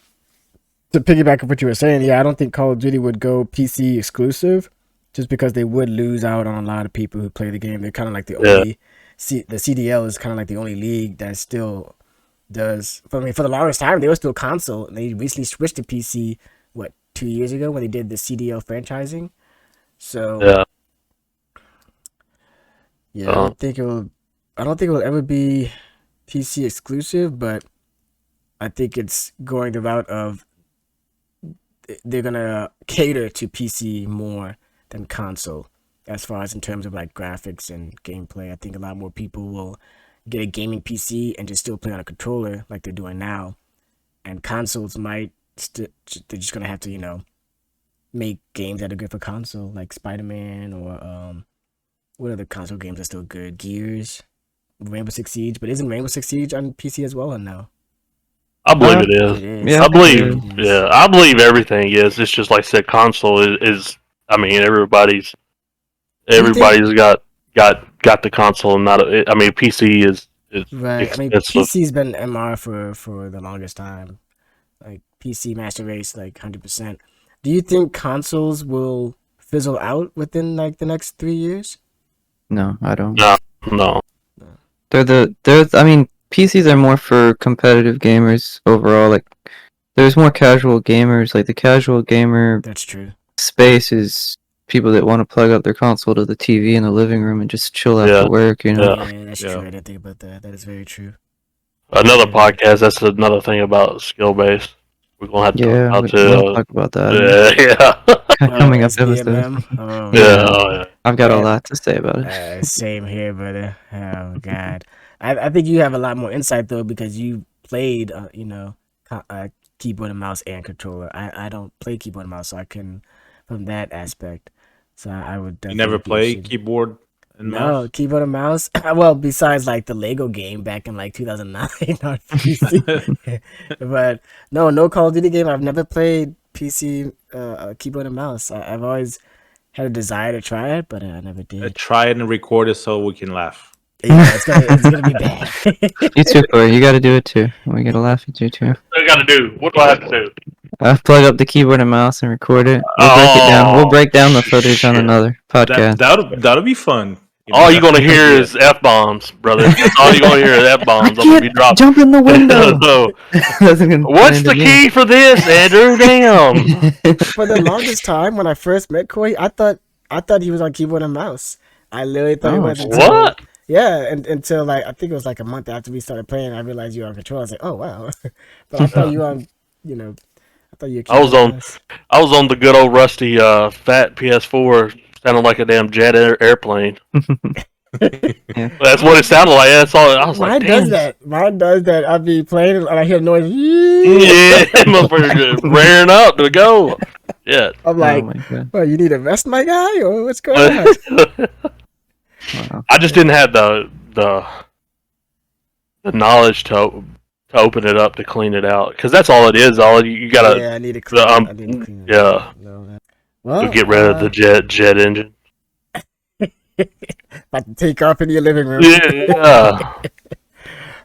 to piggyback on what you were saying, yeah, I don't think Call of Duty would go PC exclusive, just because they would lose out on a lot of people who play the game. They're kind of like the only. The CDL is kind of like the only league that still does. For the longest time, they were still console, and they recently switched to PC. 2 years ago when they did the CDL franchising. So Yeah, I don't think it will. I don't think it will ever be PC exclusive, but I think it's going the route of they're gonna cater to PC more than console, as far as in terms of like graphics and gameplay. I think a lot more people will get a gaming PC and just still play on a controller like they're doing now, and consoles might they're just gonna have to make games that are good for console, like Spider-Man or what other console games are still good? Gears, Rainbow Six Siege, but isn't Rainbow Six Siege on PC as well or no? I believe it is. It is. Yeah, I believe, It is. yeah, I believe everything is. It's just like I said, console is. I mean, everybody's got the console, and not. I mean, PC is Right. I mean, expensive. PC's been MR for the longest time. Like PC Master Race, like 100%. Do you think consoles will fizzle out within like the next 3 years? No, I don't. No. I mean, PCs are more for competitive gamers overall. Like, there's more casual gamers. Like, the casual gamer That's true. space is people that want to plug up their console to the TV in the living room and just chill Yeah. after work, you know? Yeah, that's Yeah. true. I didn't think about that. That is very true. Another podcast. That's another thing about skill based. We're gonna have to Yeah, talk we'll about talk about that. yeah. Coming up SDMM? episode. Oh, Yeah. man. Oh, yeah. I've got a Yeah. lot to say about it. Same here, brother. Oh God, I think you have a lot more insight though because you played, keyboard and mouse and controller. I don't play keyboard and mouse, so I can from that aspect. So I would You definitely never be play interested. keyboard and No, mouse? keyboard and mouse. Well, besides like the Lego game back in like 2009 on PC. But no Call of Duty game. I've never played PC keyboard and mouse. I've always had a desire to try it, but I never did. Try it and record it so we can laugh. Yeah, it's gonna be bad. You too, Corey. You gotta do it too. We gotta laugh at you too. What do I got to do? What do I have to do? Plug up the keyboard and mouse and record it. We'll break it down. We'll break down the footage on shit. another podcast. That'll be fun. All you're gonna hear is f bombs, brother. That's all you're gonna hear is f bombs. I'm gonna be dropping. Jump in the window. So, That's gonna what's end the again. key for this, Andrew? Damn. For the longest time, when I first met Corey, I thought he was on keyboard and mouse. I literally thought he Oh, was. Until, What? Yeah, and until like I think it was like a month after we started playing, I realized you were on control. I was like, oh wow, but I thought you were on. I thought you were. I was keyboard and on- mouse. I was on the good old rusty fat PS4, sounding like a damn jet airplane. That's what it sounded like. That's all. I was Mine like, does damn. that. Mine does that. I'd be playing and I hear a noise. Yeah, motherfucker, raring up to go. Yeah. I'm like, Oh my god. well, you need a vest, my guy, or what's going on? Wow. I just didn't have the knowledge to open it up to clean it out, because that's all it is. All you gotta Yeah, I need to clean. I need to clean it yeah. up. Well, to get rid of the jet engine. about to take off into your living room. Yeah.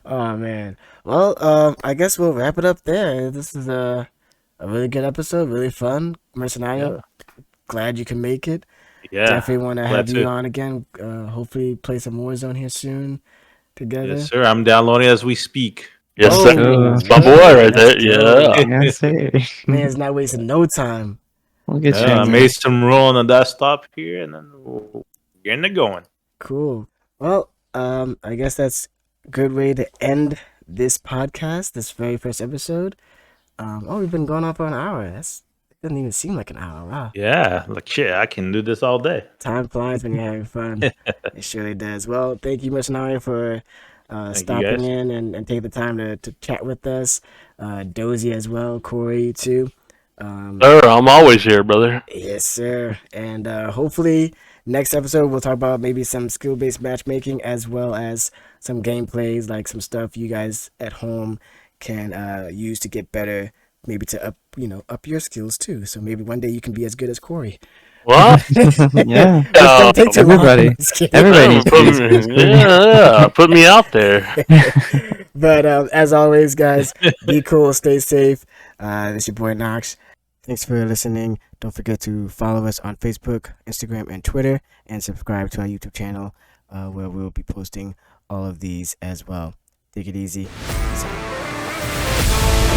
Oh man. Well, I guess we'll wrap it up there. This is a really good episode, really fun. Mercenario, glad you can make it. Yeah. Definitely want to have glad you to. on again. Hopefully play some Warzone here soon together. Yes, sir. I'm downloading as we speak. Yes, Oh, sir. That's My boy right there. Let's Yeah. go. Yeah, say. Man's not wasting no time. We'll get you. Yeah, I in made some roll on the desktop here, and then we'll get it going. Cool. Well, I guess that's a good way to end this podcast, this very first episode. We've been going on for an hour. It doesn't even seem like an hour. Wow. Yeah, like shit, I can do this all day. Time flies when you're having fun. It surely does. Well, thank you, Mercenario, for you, stopping guys. in and taking the time to chat with us. Dozy as well, Corey too. Sir, I'm always here, brother. Yes, sir. And hopefully next episode we'll talk about maybe some skill-based matchmaking as well as some gameplays, like some stuff you guys at home can use to get better, maybe to up your skills too. So maybe one day you can be as good as Corey. What? Yeah. Just don't take too long. Everybody. Just kidding. Everybody needs to be Put as me- good as yeah, put me out there. But as always, guys, be cool, stay safe. This is your boy Nox. Thanks for listening. Don't forget to follow us on Facebook, Instagram, and Twitter, and subscribe to our YouTube channel where we'll be posting all of these as well. Take it easy. Peace out.